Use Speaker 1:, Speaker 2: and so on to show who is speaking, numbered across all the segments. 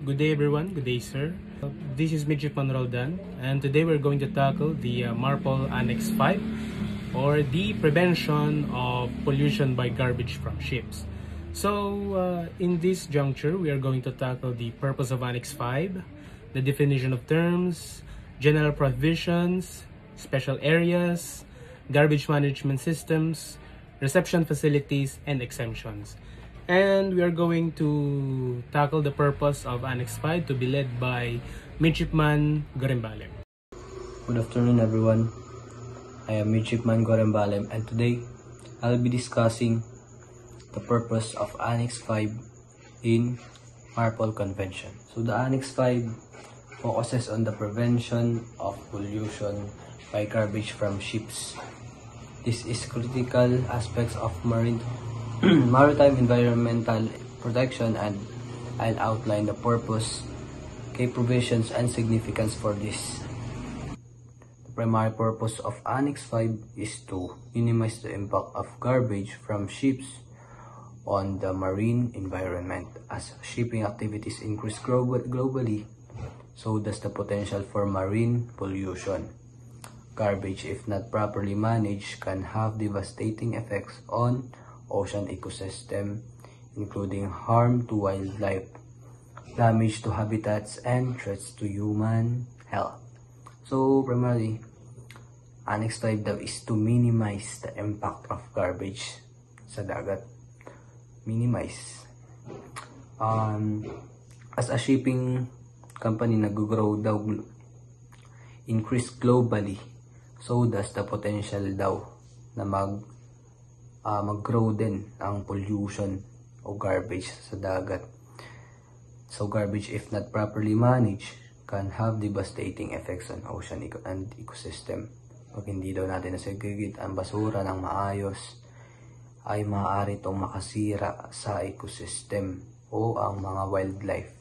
Speaker 1: Good day everyone, good day sir. This is Midshipman Roldan and today we're going to tackle the MARPOL Annex 5 or the prevention of pollution by garbage from ships. So in this juncture, we are going to tackle the purpose of Annex 5, the definition of terms, general provisions, special areas, garbage management systems, reception facilities, and exemptions. And we are going to tackle the purpose of Annex 5 to be led by Midshipman Gorembalem.
Speaker 2: Good afternoon everyone. I am Midshipman Gorembalem and today I'll be discussing the purpose of Annex 5 in MARPOL Convention. So the Annex 5 focuses on the prevention of pollution by garbage from ships. This is critical aspects of maritime environmental protection, and I'll outline the purpose, key provisions, and significance for this. The primary purpose of Annex 5 is to minimize the impact of garbage from ships on the marine environment. As shipping activities increase globally, so does the potential for marine pollution. Garbage, if not properly managed, can have devastating effects on ocean ecosystem, including harm to wildlife, damage to habitats, and threats to human health. So primarily, Annex 5 daw is to minimize the impact of garbage sa dagat. Minimize. As a shipping company nag-grow daw, increase globally, so does the potential daw na mag-grow din ang pollution o garbage sa dagat. So garbage, if not properly managed, can have devastating effects on ocean and ecosystem. Pag hindi daw natin nasegregate ang basura ng maayos, ay maaari itong makasira sa ecosystem o ang mga wildlife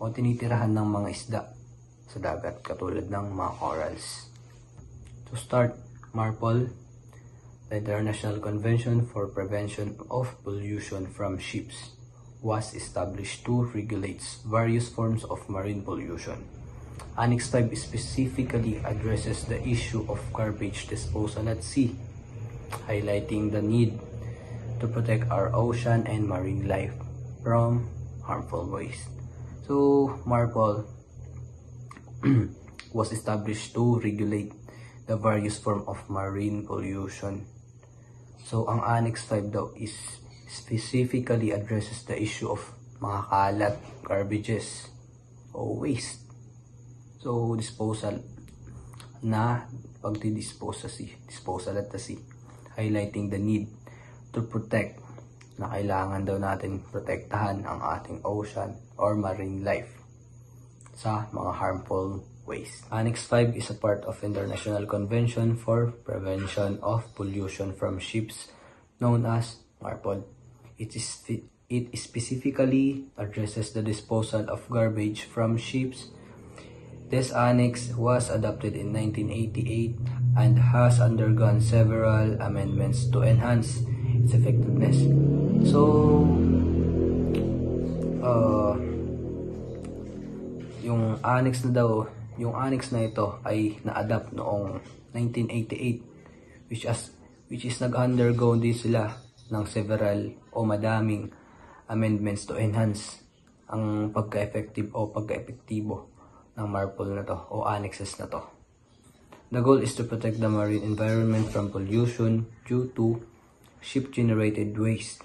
Speaker 2: o tinitirahan ng mga isda sa dagat katulad ng mga corals. To start, MARPOL, the International Convention for Prevention of Pollution from Ships, was established to regulate various forms of marine pollution. Annex 5 specifically addresses the issue of garbage disposal at sea, highlighting the need to protect our ocean and marine life from harmful waste. So, MARPOL was established to regulate the various forms of marine pollution. So, ang Annex 5 daw is specifically addresses the issue of mga kalat, garbages, o waste. So, disposal na pagdi-dispose sa sea, disposal at the sea, highlighting the need to protect, na kailangan daw natin protektahan ang ating ocean or marine life sa mga harmful waste. Annex 5 is a part of International Convention for Prevention of Pollution from Ships, known as MARPOL. It specifically addresses the disposal of garbage from ships. This annex was adopted in 1988 and has undergone several amendments to enhance its effectiveness. So, yung annex na ito ay na-adapt noong 1988, which is nag-undergo din sila ng several o madaming amendments to enhance ang pagka-effective o pagka-epektibo ng MARPOL na to o annexes na to. The goal is to protect the marine environment from pollution due to ship-generated waste,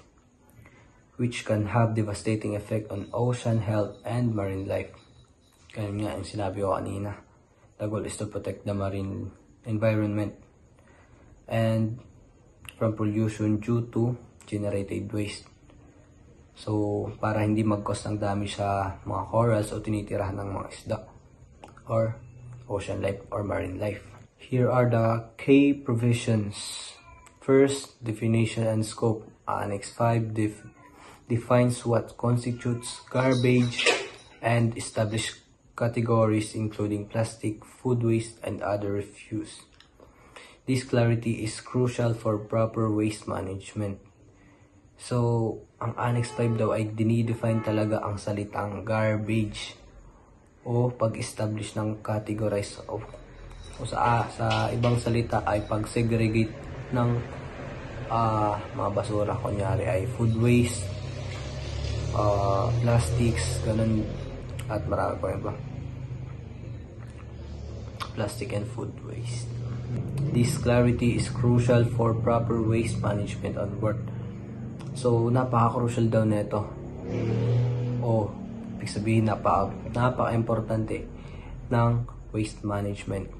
Speaker 2: which can have devastating effect on ocean health and marine life. Kaya nga yung sinabi ko kanina, the goal is to protect the marine environment and from pollution due to generated waste. So, para hindi mag-cause ng damage sa mga corals o tinitirahan ng mga isda or ocean life or marine life. Here are the key provisions. First, definition and scope. Annex 5 defines what constitutes garbage and establish categories including plastic, food waste, and other refuse. This clarity is crucial for proper waste management. So, ang Annex 5 daw ay dinidefine talaga ang salitang garbage o pag-establish ng categorize o sa ibang salita ay pag-segregate ng mga basura. Kunyari ay food waste, plastics, ganun, at marami pa iba. Plastic and food waste. This clarity is crucial for proper waste management on board. So, napaka-crucial daw nito. Ibig sabihin, napaka-importante ng waste management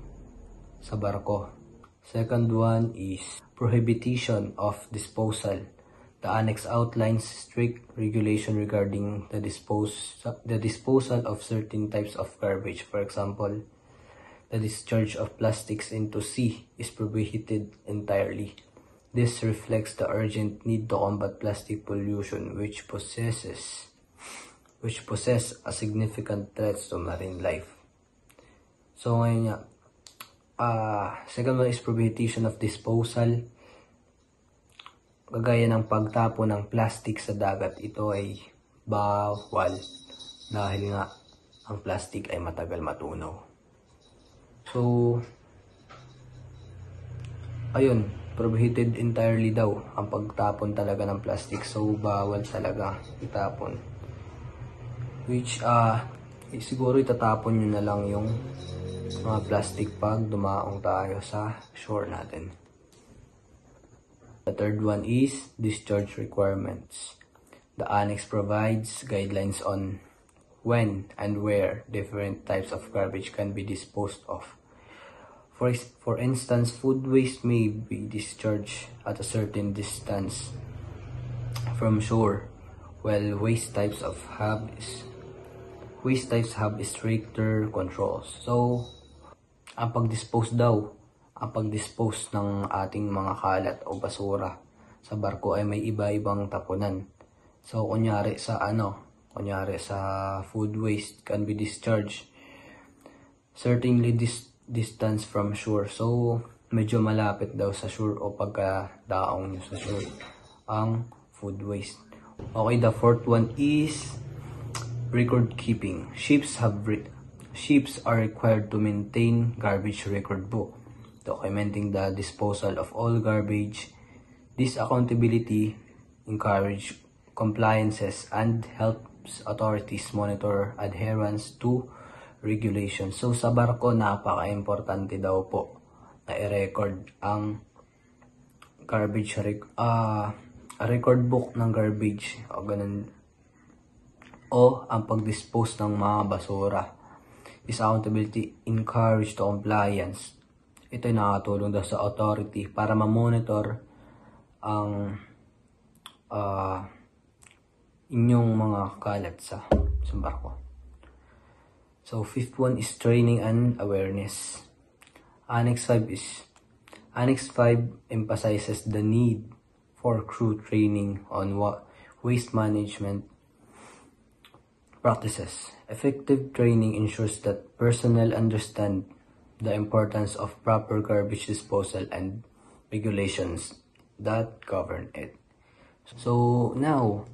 Speaker 2: sa barko. Second one is prohibition of disposal. The Annex outlines strict regulation regarding the disposal of certain types of garbage. For example, the discharge of plastics into sea is prohibited entirely. This reflects the urgent need to combat plastic pollution, which poses a significant threat to marine life. So ngayon second one is prohibition of disposal. Kagaya ng pagtapo ng plastic sa dagat, ito ay bawal dahil nga ang plastic ay matagal matunaw. So, ayun, prohibited entirely daw ang pagtapon talaga ng plastic. So, bawal talaga itapon. Which, siguro itatapon nyo na lang yung mga plastic pag dumaong tayo sa shore natin. The third one is discharge requirements. The Annex provides guidelines on when and where different types of garbage can be disposed of. For instance, food waste may be discharged at a certain distance from shore, while waste types have stricter controls. So, ang pag-dispose ng ating mga kalat o basura sa barko ay may iba-ibang tapunan. So, kunyari sa food waste can be discharged certainly distance from shore. So, medyo malapit daw sa shore o pagkadaong nyo sa shore ang food waste. Okay, the fourth one is record keeping. Ships are required to maintain garbage record book, documenting the disposal of all garbage. This accountability encourages compliances and helps authorities monitor adherence to regulations. So sa barko, napaka-importante daw po na i-record ang garbage record book ng garbage o ganun, o ang pag-dispose ng mga basura. This accountability encourage to compliance. Ito ay nakatulong daw sa authority para ma-monitor ang inyong mga kalat sa barko. So, fifth one is training and awareness. Annex 5 emphasizes the need for crew training on waste management practices. Effective training ensures that personnel understand the importance of proper garbage disposal and regulations that govern it. So now,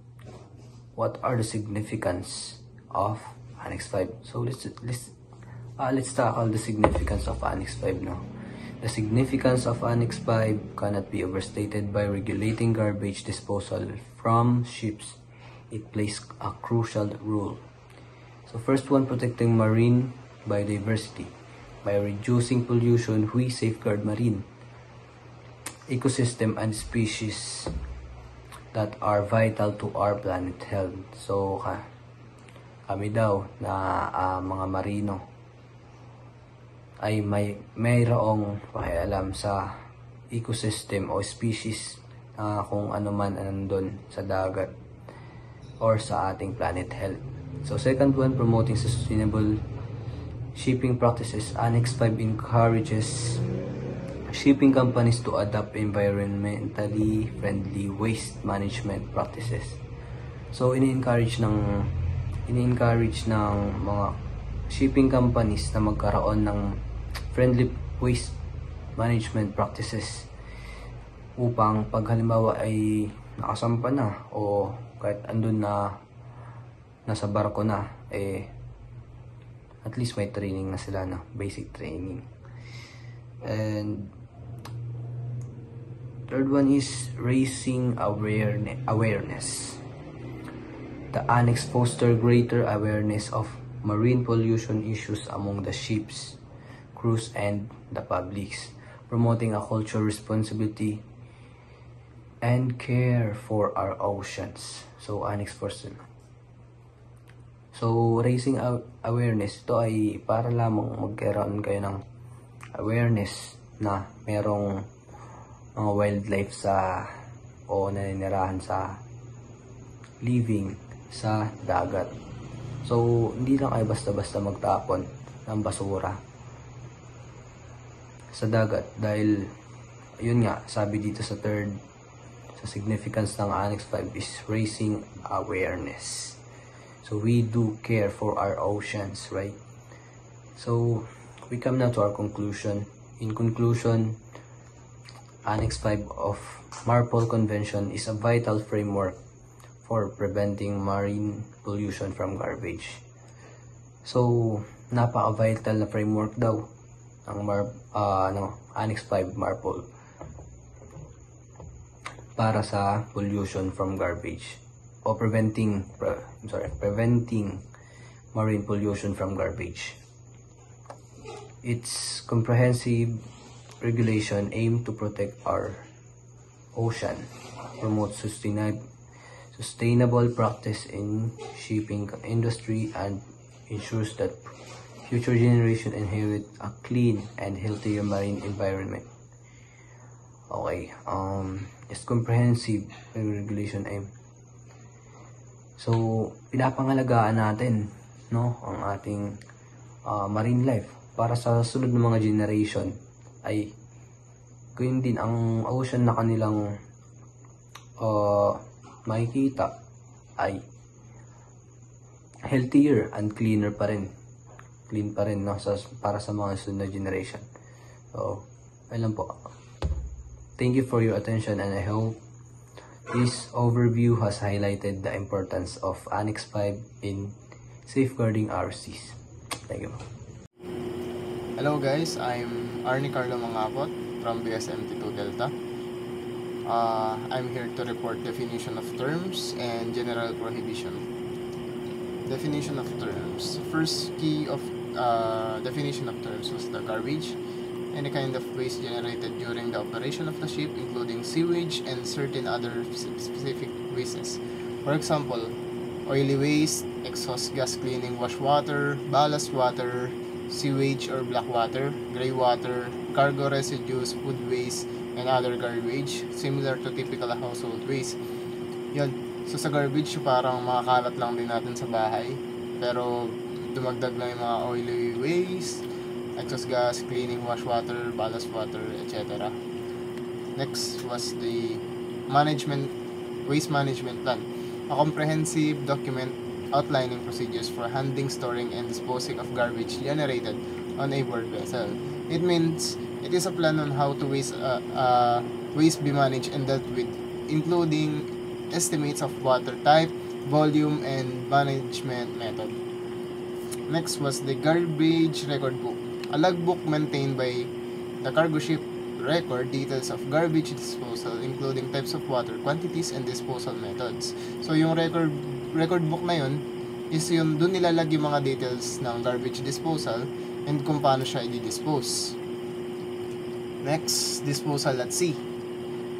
Speaker 2: what are the significance of Annex 5? So let's tackle the significance of Annex 5 now. The significance of Annex 5 cannot be overstated. By regulating garbage disposal from ships, it plays a crucial role. So first one, protecting marine biodiversity. By reducing pollution, we safeguard marine ecosystem and species that are vital to our planet health. So kami daw na mga marino ay mayroong pakialam sa ecosystem o species kung ano man nandun sa dagat or sa ating planet health. So second one, promoting sustainable shipping practices. Annex 5 encourages shipping companies to adopt environmentally friendly waste management practices. So ini-encourage ng mga shipping companies na magkaroon ng friendly waste management practices upang pag halimbawa ay nakasampa na o kahit andun na nasa barko na, at least may training na sila na basic training. And third one is raising awareness. The annex foster greater awareness of marine pollution issues among the ships, crews, and the publics, promoting a cultural responsibility and care for our oceans. So, annex foster. So, raising awareness, ito ay para lamang magkaroon kayo ng awareness na merong mga wildlife o naninirahan sa living sa dagat. So, hindi lang ay basta-basta magtapon ng basura sa dagat dahil, yun nga, sabi dito sa significance ng Annex 5 is raising awareness. So, we do care for our oceans, right? So, we come now to our conclusion. In conclusion, Annex 5 of MARPOL Convention is a vital framework for preventing marine pollution from garbage. So, napaka-vital na framework daw ng Annex 5 MARPOL para sa pollution from garbage o preventing marine pollution from garbage. Its comprehensive regulation aimed to protect our ocean, promote sustainable practice in shipping industry, and ensures that future generations inherit a clean and healthier marine environment. Okay, its comprehensive regulation aim. So, pinapangalagaan natin, no, ang ating marine life para sa sunod ng mga generation ay gawin din ang ocean na kanilang makikita ay healthier and cleaner pa rin. Clean pa rin, no, para sa mga sunod na generation. So, ayun lang po. Thank you for your attention, and I hope this overview has highlighted the importance of Annex 5 in safeguarding our seas. Thank you.
Speaker 3: Hello guys, I'm Arnie Carlo Mangapot from BSMT2 Delta. I'm here to report definition of terms and general prohibition. Definition of terms. First key of definition of terms was the garbage. Any kind of waste generated during the operation of the ship, including sewage and certain other specific wastes. For example, oily waste, exhaust gas cleaning wash water, ballast water, sewage or black water, gray water, cargo residues, food waste, and other garbage, similar to typical household waste. Yun. So sa garbage, parang makakalat lang din natin sa bahay. Pero dumagdag lang yung mga oily waste, exhaust gas, cleaning wash water, ballast water, etc. Next was the waste management plan, a comprehensive document outlining procedures for handling, storing, and disposing of garbage generated on a board vessel. It means it is a plan on how to waste be managed and dealt with, including estimates of water type, volume, and management method. Next was the garbage record book, a logbook maintained by the cargo ship record details of garbage disposal, including types of water, quantities, and disposal methods. So yung record book na yun is yun, dun nilalag yung mga details ng garbage disposal and kung paano siya i-dispose. Next, disposal at sea.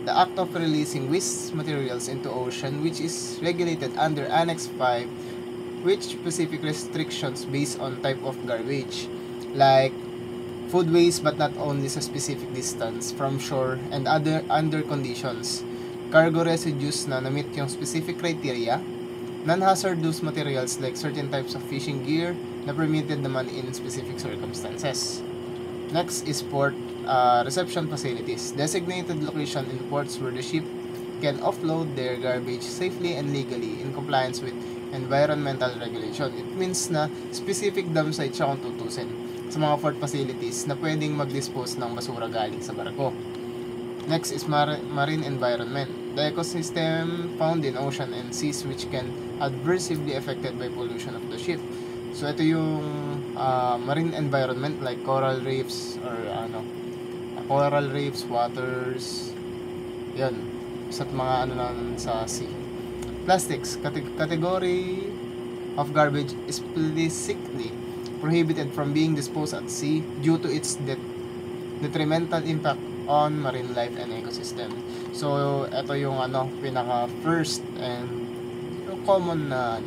Speaker 3: The act of releasing waste materials into ocean, which is regulated under Annex 5, which specific restrictions based on type of garbage, like food waste but not only sa specific distance from shore and other under conditions, cargo residues na na-meet yung specific criteria, non-hazardous materials like certain types of fishing gear na permitted naman in specific circumstances. Next is port reception facilities, designated location in ports where the ship can offload their garbage safely and legally in compliance with environmental regulation. It means na specific dump site siya kung tutusin sa mga port facilities na pwedeng mag-dispose ng basura galing sa barko. Next is marine environment, the ecosystem found in ocean and seas which can adversely affected by pollution of the ship. So ito yung marine environment like coral reefs or coral reefs, waters, yan, sa mga sa sea. Plastics, category of garbage is explicitly prohibited from being disposed at sea due to its detrimental impact on marine life and ecosystem. So ito yung pinaka first and common na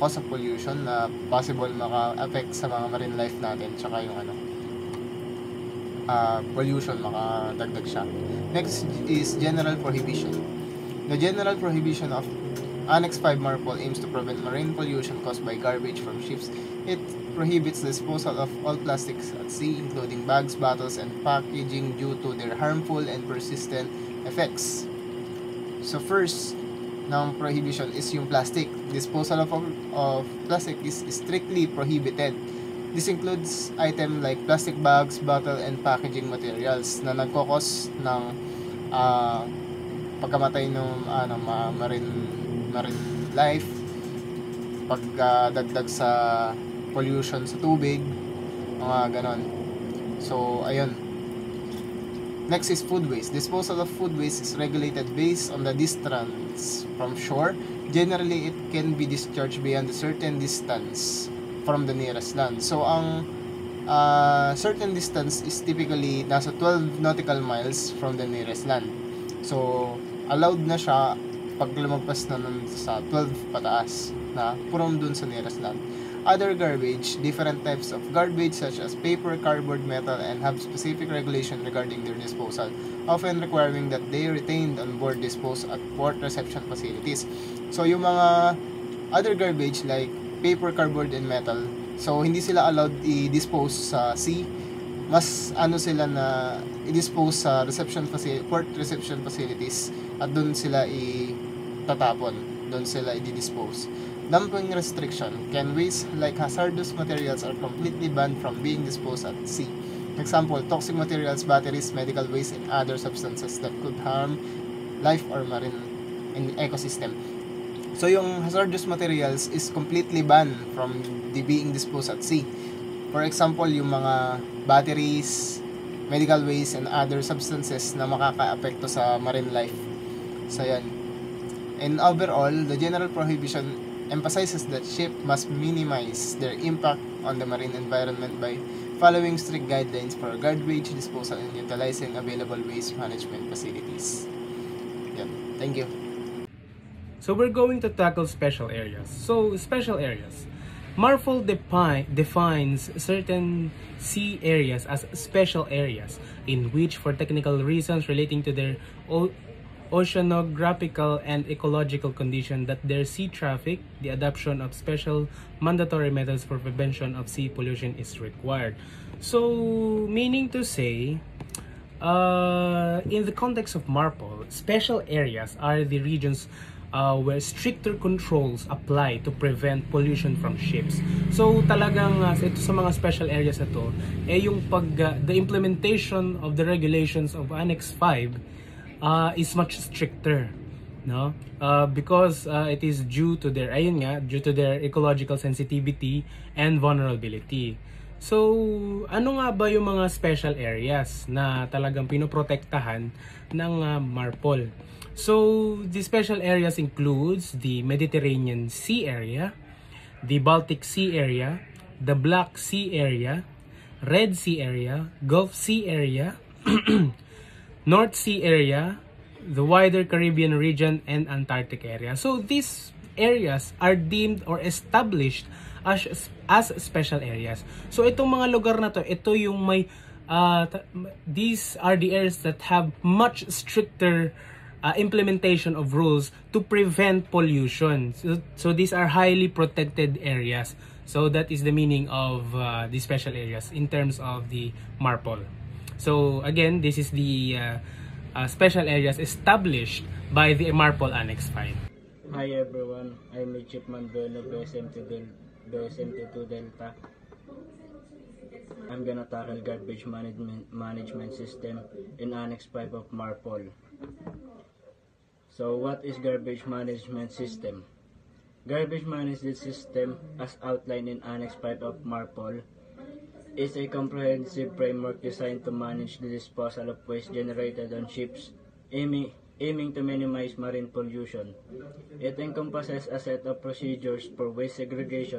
Speaker 3: cause of pollution na possible maka-affect sa mga marine life natin, tsaka yung pollution makadagdag siya. Next is general prohibition. The general prohibition of Annex 5 MARPOL aims to prevent marine pollution caused by garbage from ships. It prohibits the disposal of all plastics at sea, including bags, bottles, and packaging due to their harmful and persistent effects. So first, ng prohibition is yung plastic. Disposal of plastic is strictly prohibited. This includes items like plastic bags, bottle, and packaging materials na nagkokos ng pagkamatay ng marine life, pagdagdag sa pollution sa tubig, mga ganon. So ayun. Next is food waste. Disposal of food waste is regulated based on the distance from shore. Generally, it can be discharged beyond a certain distance from the nearest land. So ang certain distance is typically nasa 12 nautical miles from the nearest land. So allowed na siya pag lumagpas na sa 12 pataas na from dun sa nearest land. Other garbage, different types of garbage such as paper, cardboard, metal, and have specific regulation regarding their disposal, often requiring that they retained on board dispose at port reception facilities. So yung mga other garbage like paper, cardboard, and metal, so hindi sila allowed i-dispose sa sea. Mas sila na i-dispose sa port reception facilities, at doon sila itatapon, doon sila i-dispose. Dumping restriction. Can waste like hazardous materials are completely banned from being disposed at sea. Example, toxic materials, batteries, medical waste, and other substances that could harm life or marine ecosystem. So yung hazardous materials is completely banned from being disposed at sea. For example, yung mga batteries, medical waste, and other substances na makaka-apekto sa marine life. So yan. And overall, the general prohibition emphasizes that ships must minimize their impact on the marine environment by following strict guidelines for garbage disposal and utilizing available waste management facilities. Yeah, thank you.
Speaker 1: So we're going to tackle special areas. So special areas. MARPOL defines certain sea areas as special areas in which, for technical reasons relating to their oceanographical and ecological condition, that their sea traffic, the adoption of special mandatory methods for prevention of sea pollution is required. So, meaning to say, in the context of MARPOL, special areas are the regions where stricter controls apply to prevent pollution from ships. So talagang ito sa mga special areas na to, yung the implementation of the regulations of Annex 5 is much stricter, no? Because it is due to their ecological sensitivity and vulnerability. So, ano nga ba yung mga special areas na talagang pinoprotektahan ng MARPOL? So, the special areas includes the Mediterranean Sea area, the Baltic Sea area, the Black Sea area, Red Sea area, Gulf Sea area, North Sea area, the wider Caribbean region, and Antarctic area. So these areas are deemed or established as special areas. So itong mga lugar na to, ito yung may these are the areas that have much stricter implementation of rules to prevent pollution. So these are highly protected areas. So that is the meaning of the special areas in terms of the MARPOL. So again, this is the special areas established by the MARPOL Annex 5.
Speaker 4: Hi everyone, I'm Midshipman Velo, BSMT2 Delta. I'm gonna tackle garbage management system in Annex 5 of MARPOL. So what is garbage management system? Garbage management system, as outlined in Annex 5 of MARPOL, is a comprehensive framework designed to manage the disposal of waste generated on ships, aiming to minimize marine pollution. It encompasses a set of procedures for waste segregation,